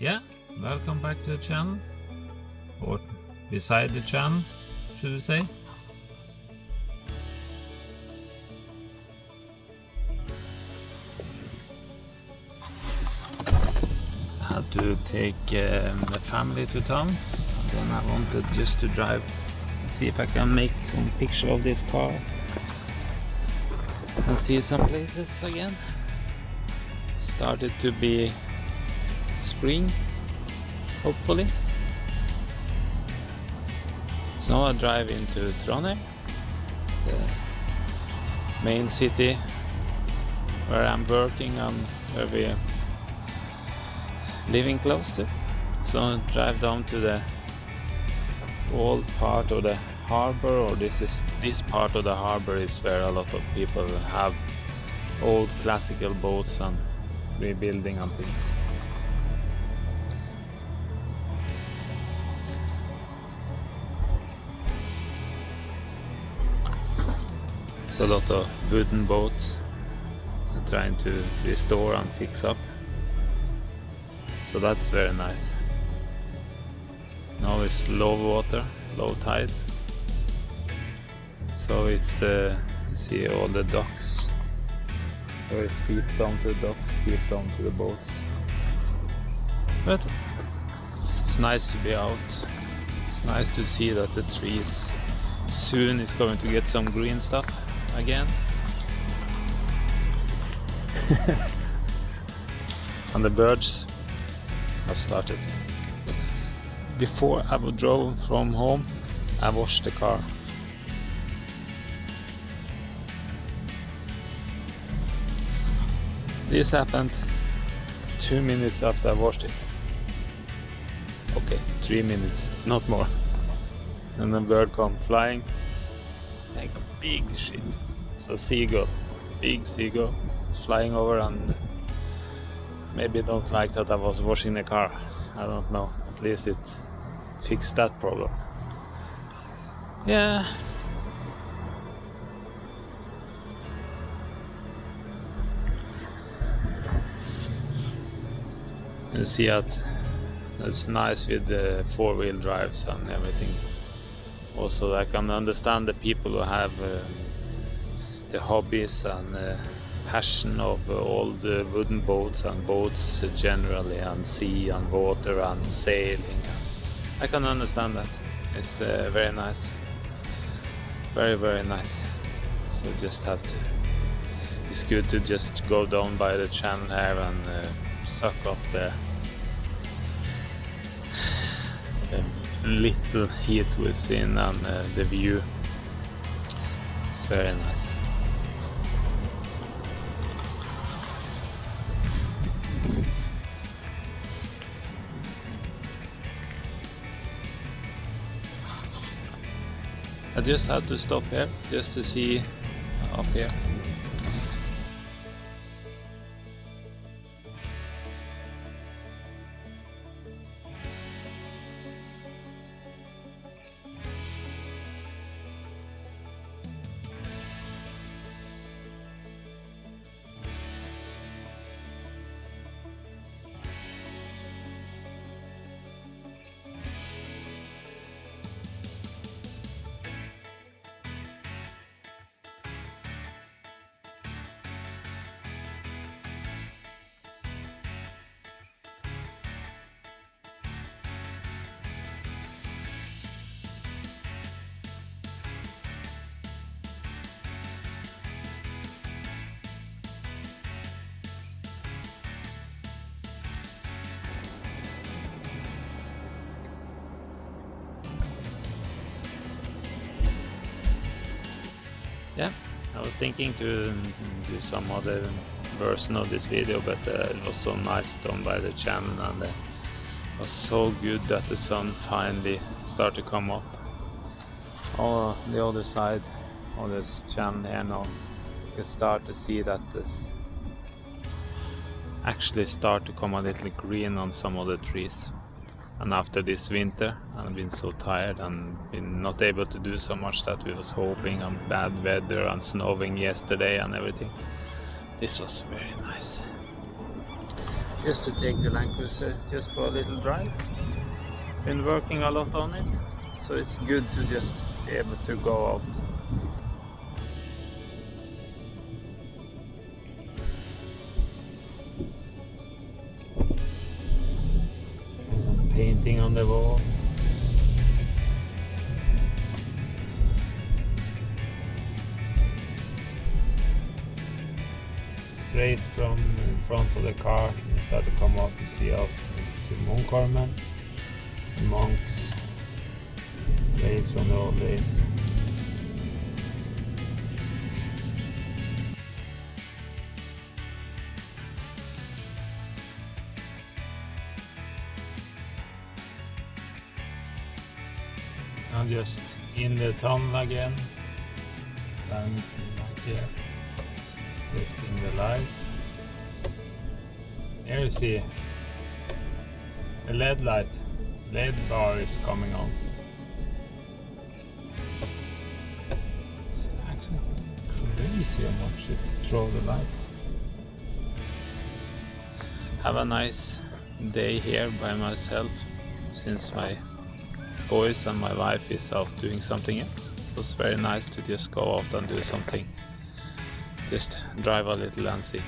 Yeah, welcome back to the channel, or beside the channel, should we say. I had to take the family to town, and then I wanted just to drive and see if I can make some picture of this car and see some places again. Started to be spring, hopefully. So now I drive into Trondheim, the main city where I'm working and where we're living close to. So I drive down to the old part of the harbor, or this part of the harbor is where a lot of people have old classical boats and rebuilding and things. So a lot of wooden boats I'm trying to restore and fix up. So that's very nice. Now it's low water, low tide. So it's you see all the docks. Very steep down to the docks, steep down to the boats. But it's nice to be out. It's nice to see that the trees soon is going to get some green stuff again. And the birds have started. Before I drove from home, I washed the car. This happened 2 minutes after I washed it. Okay, 3 minutes, not more. And the bird come flying like a big shit. So seagull, big seagull, flying over, and maybe don't like that I was washing the car. I don't know. At least it fixed that problem. Yeah. You see that it's nice with the four-wheel drives and everything. Also, I can understand the people who have the hobbies and passion of old wooden boats and boats generally, and sea and water and sailing. I can understand that. It's very nice. Very, very nice. So just have to... It's good to just go down by the channel here and suck up the little heat within and the view. It's very nice. I just had to stop here just to see up here. Yeah, I was thinking to do some other version of this video, but it was so nice done by the channel, and it was so good that the sun finally started to come up. On the other side of this channel here now, you can start to see that this actually start to come a little green on some of the trees. And after this winter, I've been so tired and been not able to do so much that we was hoping on bad weather and snowing yesterday and everything. This was very nice. just to take the Land Cruiser just for a little drive. Been working a lot on it, so it's good to just be able to go out. Some painting on the wall. Straight from in front of the car, you start to come up, you see out to Munkholmen, the monks' place from the old days. I'm just in the tunnel again, and like here. Testing the light. Here you see the LED light. LED bar is coming on. It's actually crazy how much it throw the lights. Have a nice day here by myself, since my boys and my wife is out doing something else. It was very nice to just go out and do something. Just drive a little and see.